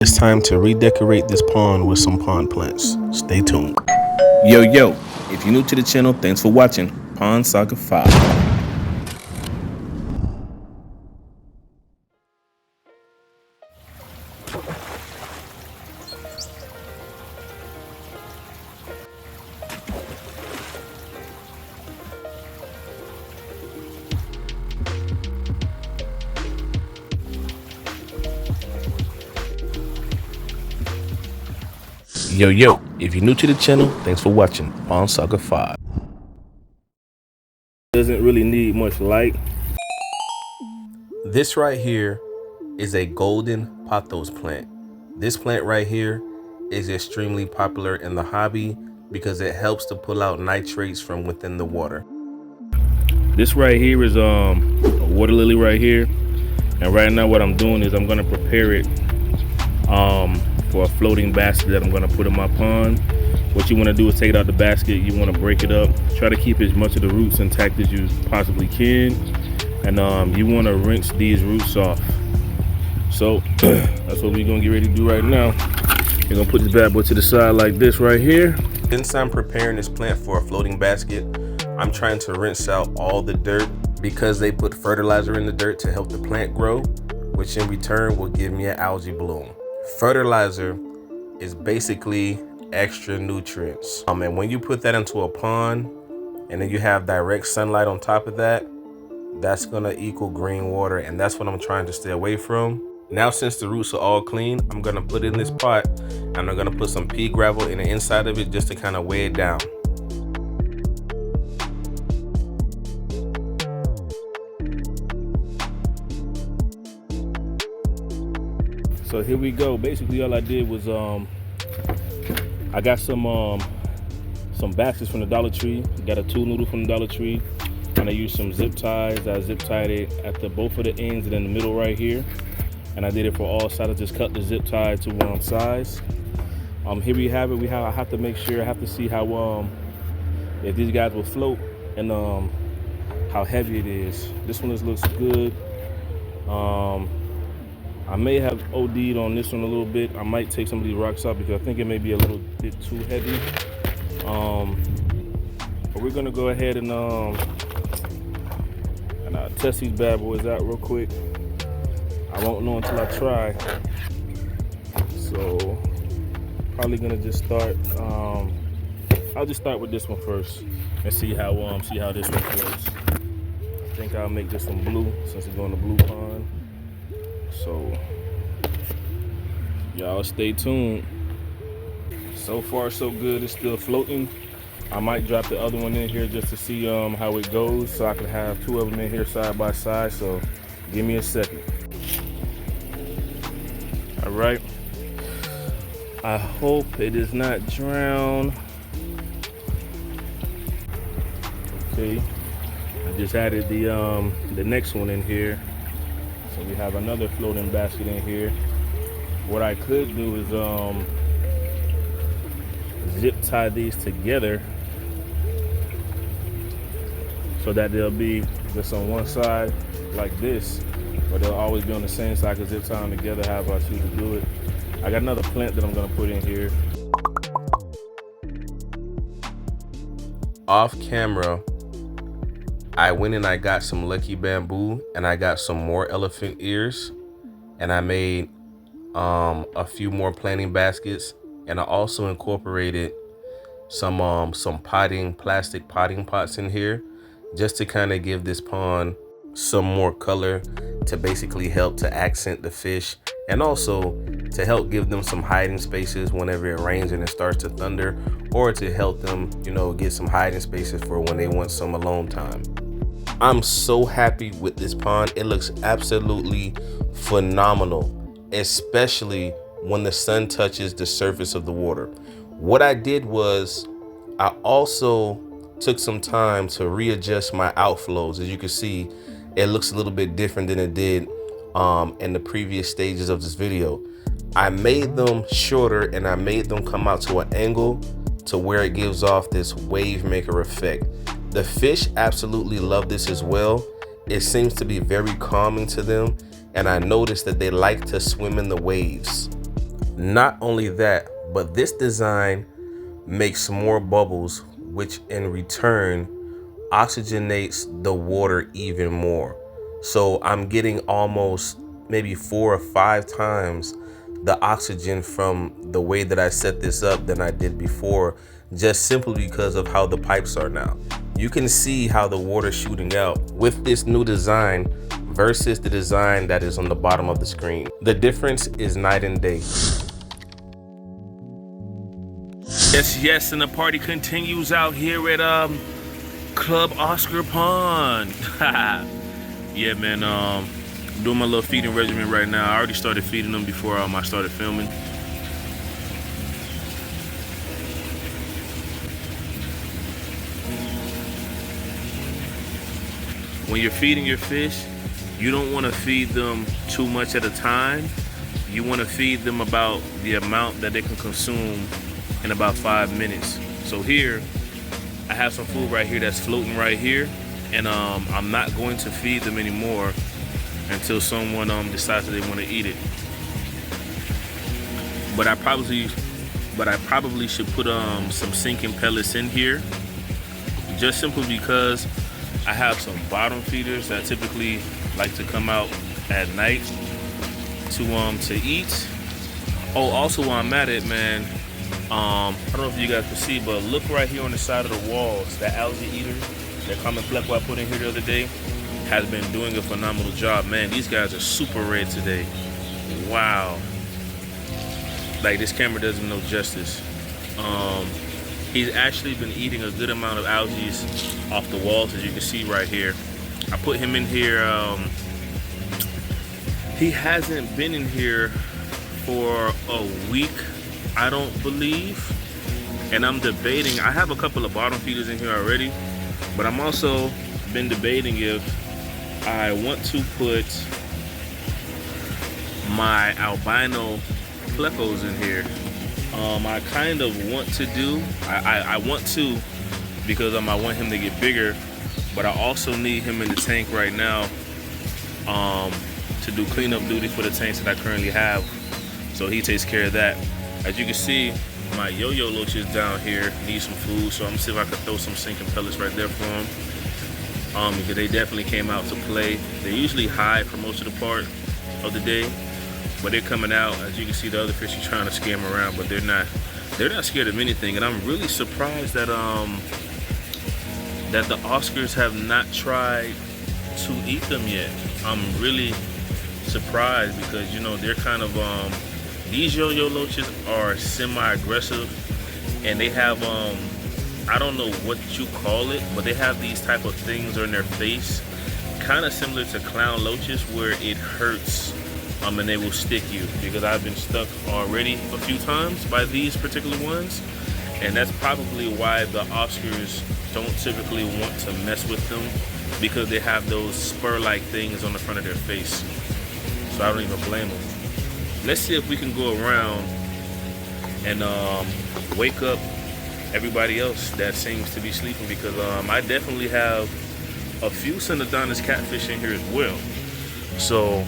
It's time to redecorate this pond with some pond plants. Stay tuned. Yo, if you're new to the channel, thanks for watching Pond Saga 5. Yo, if you're new to the channel, thanks for watching Pond Saga 5. Doesn't really need much light. This right here is a golden pothos plant. This plant right here is extremely popular in the hobby because it helps to pull out nitrates from within the water. This right here is a water lily right here, and right now what I'm doing is I'm gonna prepare it for a floating basket that I'm gonna put in my pond. What you wanna do is take it out the basket, you wanna break it up, try to keep as much of the roots intact as you possibly can, and you wanna rinse these roots off. So that's what we're gonna get ready to do right now. We're gonna put this bad boy to the side like this right here. Since I'm preparing this plant for a floating basket, I'm trying to rinse out all the dirt because they put fertilizer in the dirt to help the plant grow, which in return will give me an algae bloom. Fertilizer is basically extra nutrients. And when you put that into a pond and then you have direct sunlight on top of that, that's gonna equal green water, and that's what I'm trying to stay away from. Now, since the roots are all clean, I'm gonna put it in this pot and I'm gonna put some pea gravel in the inside of it just to kind of weigh it down. So here we go. Basically all I did was I got some baskets from the Dollar Tree. Got a tool noodle from the Dollar Tree, and I used some zip ties. I zip tied it at both of the ends and in the middle right here, and I did it for all sides. I just cut the zip tie to one size. Here we have it. I have to make sure, I have to see how if these guys will float and how heavy it is. This one looks good. I may have OD'd on this one a little bit. I might take some of these rocks out because I think it may be a little bit too heavy. But we're gonna go ahead and test these bad boys out real quick. I won't know until I try. So probably gonna just start. I'll just start with this one first and see how this one floats. I think I'll make this one blue since it's going to blue pond. So y'all stay tuned. So far so good. It's still floating. I might drop the other one in here just to see how it goes, so I can have two of them in here side by side. So give me a second. All right, I hope it does not drown. Okay, I just added the next one in here. So we have another floating basket in here. What I could do is zip tie these together so that they'll be just on one side like this, but they'll always be on the same side. I can zip tie them together however I choose to do it. I got another plant that I'm gonna put in here. Off camera, I went and I got some lucky bamboo and I got some more elephant ears, and I made a few more planting baskets, and I also incorporated some plastic potting pots in here just to kind of give this pond some more color, to basically help to accent the fish and also to help give them some hiding spaces whenever it rains and it starts to thunder, or to help them, get some hiding spaces for when they want some alone time. I'm so happy with this pond. It looks absolutely phenomenal, especially when the sun touches the surface of the water. What I did was I also took some time to readjust my outflows. As you can see, it looks a little bit different than it did in the previous stages of this video. I made them shorter and I made them come out to an angle to where it gives off this wave maker effect. The fish absolutely love this as well. It seems to be very calming to them, and I noticed that they like to swim in the waves. Not only that, but this design makes more bubbles, which in return oxygenates the water even more. So I'm getting almost maybe 4 or 5 times the oxygen from the way that I set this up than I did before, just simply because of how the pipes are now. You can see how the water's shooting out with this new design versus the design that is on the bottom of the screen. The difference is night and day. Yes, and the party continues out here at Club Oscar Pond. Yeah, man, I'm doing my little feeding regimen right now. I already started feeding them before I started filming. When you're feeding your fish, you don't want to feed them too much at a time. You want to feed them about the amount that they can consume in about 5 minutes. So here, I have some food right here that's floating right here, and I'm not going to feed them anymore until someone decides that they want to eat it. But I probably should put some sinking pellets in here, just simply because I have some bottom feeders that typically like to come out at night to eat. Oh, also while I'm at it, man, I don't know if you guys can see, but look right here on the side of the walls. That algae eater, that common pleco I put in here the other day, has been doing a phenomenal job. Man, these guys are super red today. Wow. Like, this camera does him no justice. He's actually been eating a good amount of algae off the walls, as you can see right here. I put him in here. He hasn't been in here for a week, I don't believe. And I'm debating, I have a couple of bottom feeders in here already, but I'm also been debating if I want to put my albino plecos in here. I kind of want to do, I want to, because I want him to get bigger, but I also need him in the tank right now to do cleanup duty for the tanks that I currently have. So he takes care of that. As you can see, my yo-yo loaches down here need some food, so I'm gonna see if I can throw some sinking pellets right there for them. Because they definitely came out to play. They usually hide for most of the part of the day, but they're coming out. As you can see, the other fish are trying to scare them around, but they're not scared of anything. And I'm really surprised that that the Oscars have not tried to eat them yet. I'm really surprised because, you know, they're kind of these yo-yo loaches are semi-aggressive, and they have I don't know what you call it, but they have these type of things on their face, kind of similar to clown loaches, where it hurts and they will stick you. Because I've been stuck already a few times by these particular ones, and that's probably why the Oscars don't typically want to mess with them, because they have those spur-like things on the front of their face. So I don't even blame them. Let's see if we can go around and wake up everybody else that seems to be sleeping, because I definitely have a few Synodontis catfish in here as well. So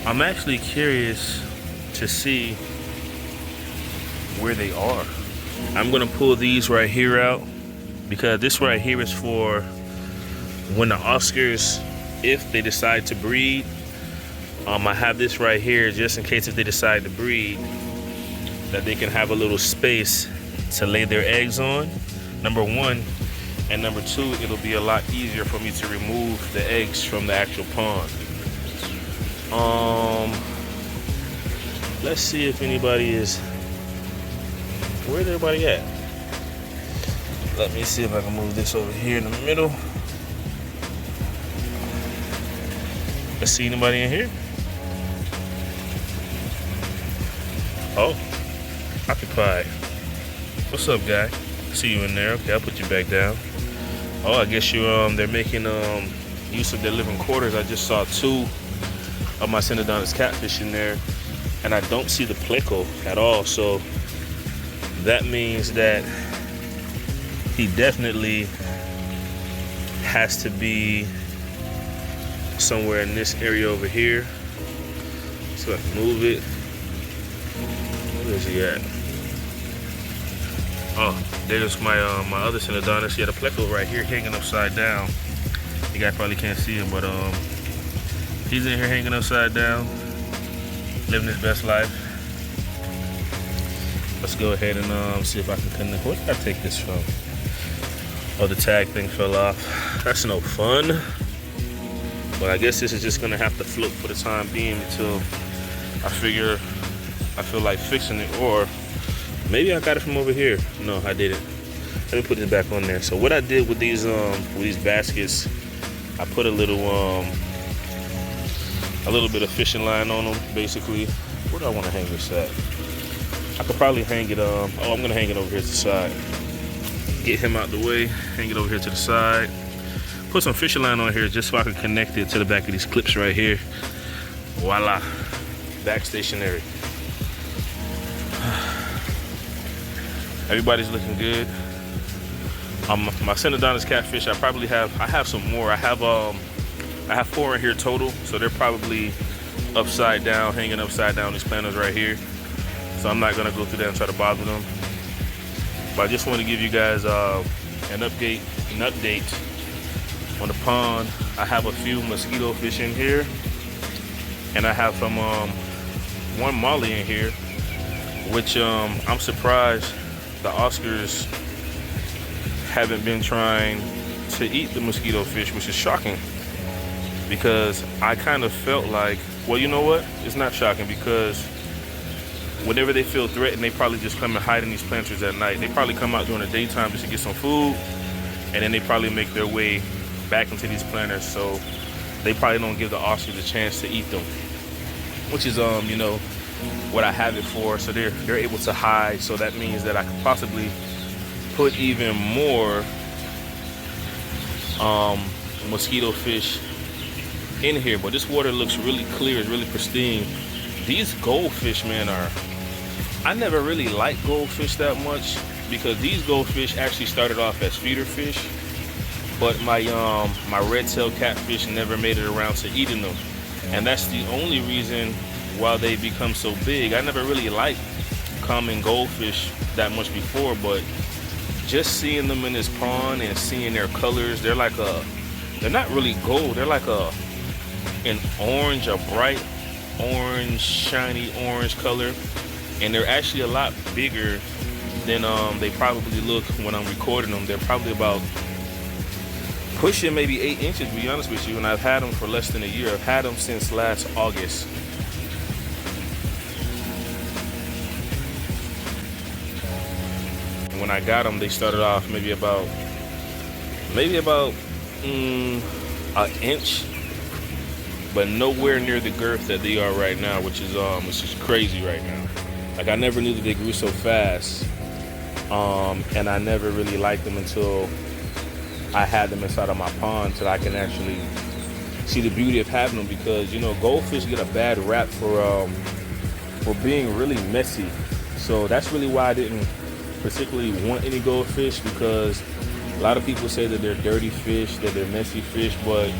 I'm actually curious to see where they are. I'm gonna pull these right here out, because this right here is for when the Oscars, if they decide to breed. I have this right here just in case if they decide to breed, that they can have a little space to lay their eggs on, number one. And number two, it'll be a lot easier for me to remove the eggs from the actual pond. Let's see if anybody is, where's everybody at? Let me see if I can move this over here in the middle. Let's see anybody in here. Oh, occupied. What's up, guy? See you in there. Okay, I'll put you back down. Oh, I guess you they're making use of their living quarters. I just saw 2 of my Synodontis catfish in there, and I don't see the pleco at all. So that means that he definitely has to be somewhere in this area over here. So I can move it. Where is he at? Oh, there's my my other Synodontis. He had a pleco right here hanging upside down. You guys probably can't see him, but he's in here hanging upside down, living his best life. Let's go ahead and see if I can connect. Where did I take this from? Oh, the tag thing fell off. That's no fun. But I guess this is just gonna have to float for the time being until I feel like fixing it, or maybe I got it from over here. No, I didn't. Let me put this back on there. So what I did with these baskets, I put a little bit of fishing line on them, basically. Where do I want to hang this at? I could probably hang it. I'm gonna hang it over here to the side. Get him out the way. Hang it over here to the side. Put some fishing line on here just so I can connect it to the back of these clips right here. Voila, back stationary. Everybody's looking good. My Synodontis catfish, I have some more. I have 4 in here total, so they're probably upside down, hanging upside down, these planters right here. So I'm not gonna go through that and try to bother them. But I just want to give you guys an update on the pond. I have a few mosquito fish in here, and I have some one molly in here, which I'm surprised the Oscars haven't been trying to eat the mosquito fish, which is shocking, because I kind of felt like, well, you know what? It's not shocking, because whenever they feel threatened, they probably just come and hide in these planters at night. They probably come out during the daytime just to get some food, and then they probably make their way back into these planters. So they probably don't give the Oscars a chance to eat them, which is you know, what I have it for. So they're able to hide. So that means that I could possibly put even more mosquito fish in here. But this water looks really clear, it's really pristine. These goldfish, man, I never really liked goldfish that much, because these goldfish actually started off as feeder fish, but my red-tailed catfish never made it around to eating them, and that's the only reason why they become so big. I never really liked common goldfish that much before, but just seeing them in this pond and seeing their colors, they're not really gold, they're like an orange, a bright orange, shiny orange color, and they're actually a lot bigger than they probably look when I'm recording them. They're probably about pushing maybe 8 inches, to be honest with you, and I've had them for less than a year. I've had them since last August. When I got them, they started off maybe about an inch, but nowhere near the girth that they are right now, which is crazy right now. Like, I never knew that they grew so fast, and I never really liked them until I had them inside of my pond, so I can actually see the beauty of having them. Because, you know, goldfish get a bad rap for being really messy. So that's really why I didn't particularly want any goldfish, because a lot of people say that they're dirty fish, that they're messy fish, but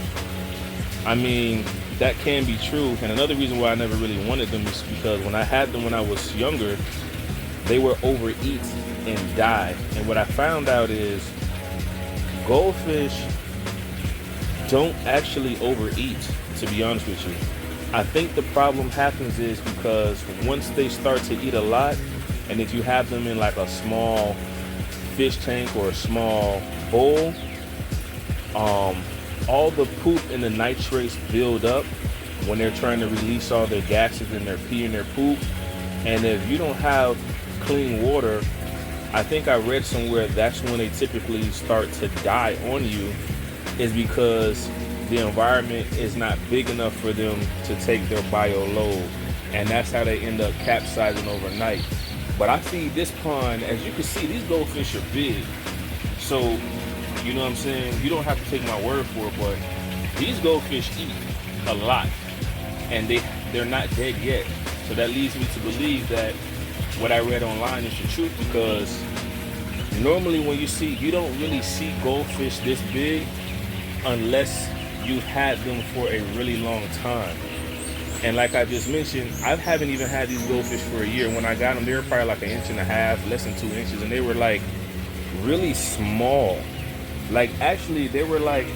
I mean, that can be true. And another reason why I never really wanted them is because when I had them when I was younger, they were overeat and die. And what I found out is goldfish don't actually overeat, to be honest with you. I think the problem happens is because once they start to eat a lot, and if you have them in like a small fish tank or a small bowl, all the poop and the nitrates build up when they're trying to release all their gases in their pee and their poop. And if you don't have clean water, I think I read somewhere that's when they typically start to die on you, is because the environment is not big enough for them to take their bio load, and that's how they end up capsizing overnight. But I feed this pond, as you can see, these goldfish are big, so you know what I'm saying, you don't have to take my word for it, but these goldfish eat a lot, and they're not dead yet. So that leads me to believe that what I read online is the truth, because normally when you don't really see goldfish this big unless you've had them for a really long time. And like I just mentioned, I haven't even had these goldfish for a year. When I got them, they were probably like 1.5 inches, less than 2 inches, and they were like really small. Like actually, they were like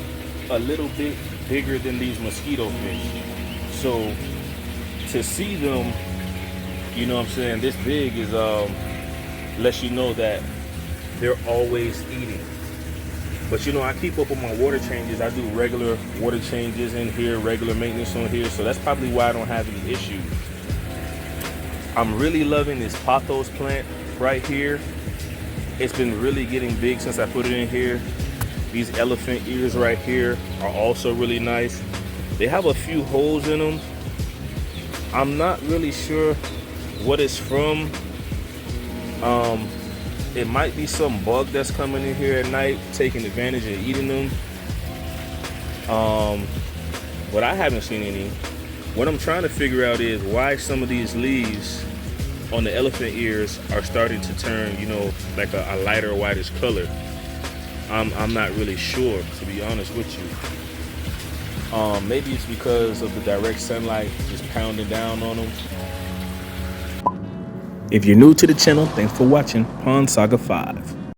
a little bit bigger than these mosquito fish. So to see them, you know what I'm saying, this big is lets you know that they're always eating. But you know, I keep up with my water changes. I do regular water changes in here, regular maintenance on here. So that's probably why I don't have any issues. I'm really loving this pothos plant right here. It's been really getting big since I put it in here. These elephant ears right here are also really nice. They have a few holes in them. I'm not really sure what it's from. It might be some bug that's coming in here at night, taking advantage of eating them. But I haven't seen any. What I'm trying to figure out is why some of these leaves on the elephant ears are starting to turn, you know, like a lighter whitish color. I'm not really sure, to be honest with you. Maybe it's because of the direct sunlight just pounding down on them. If you're new to the channel, thanks for watching Pond Saga 5.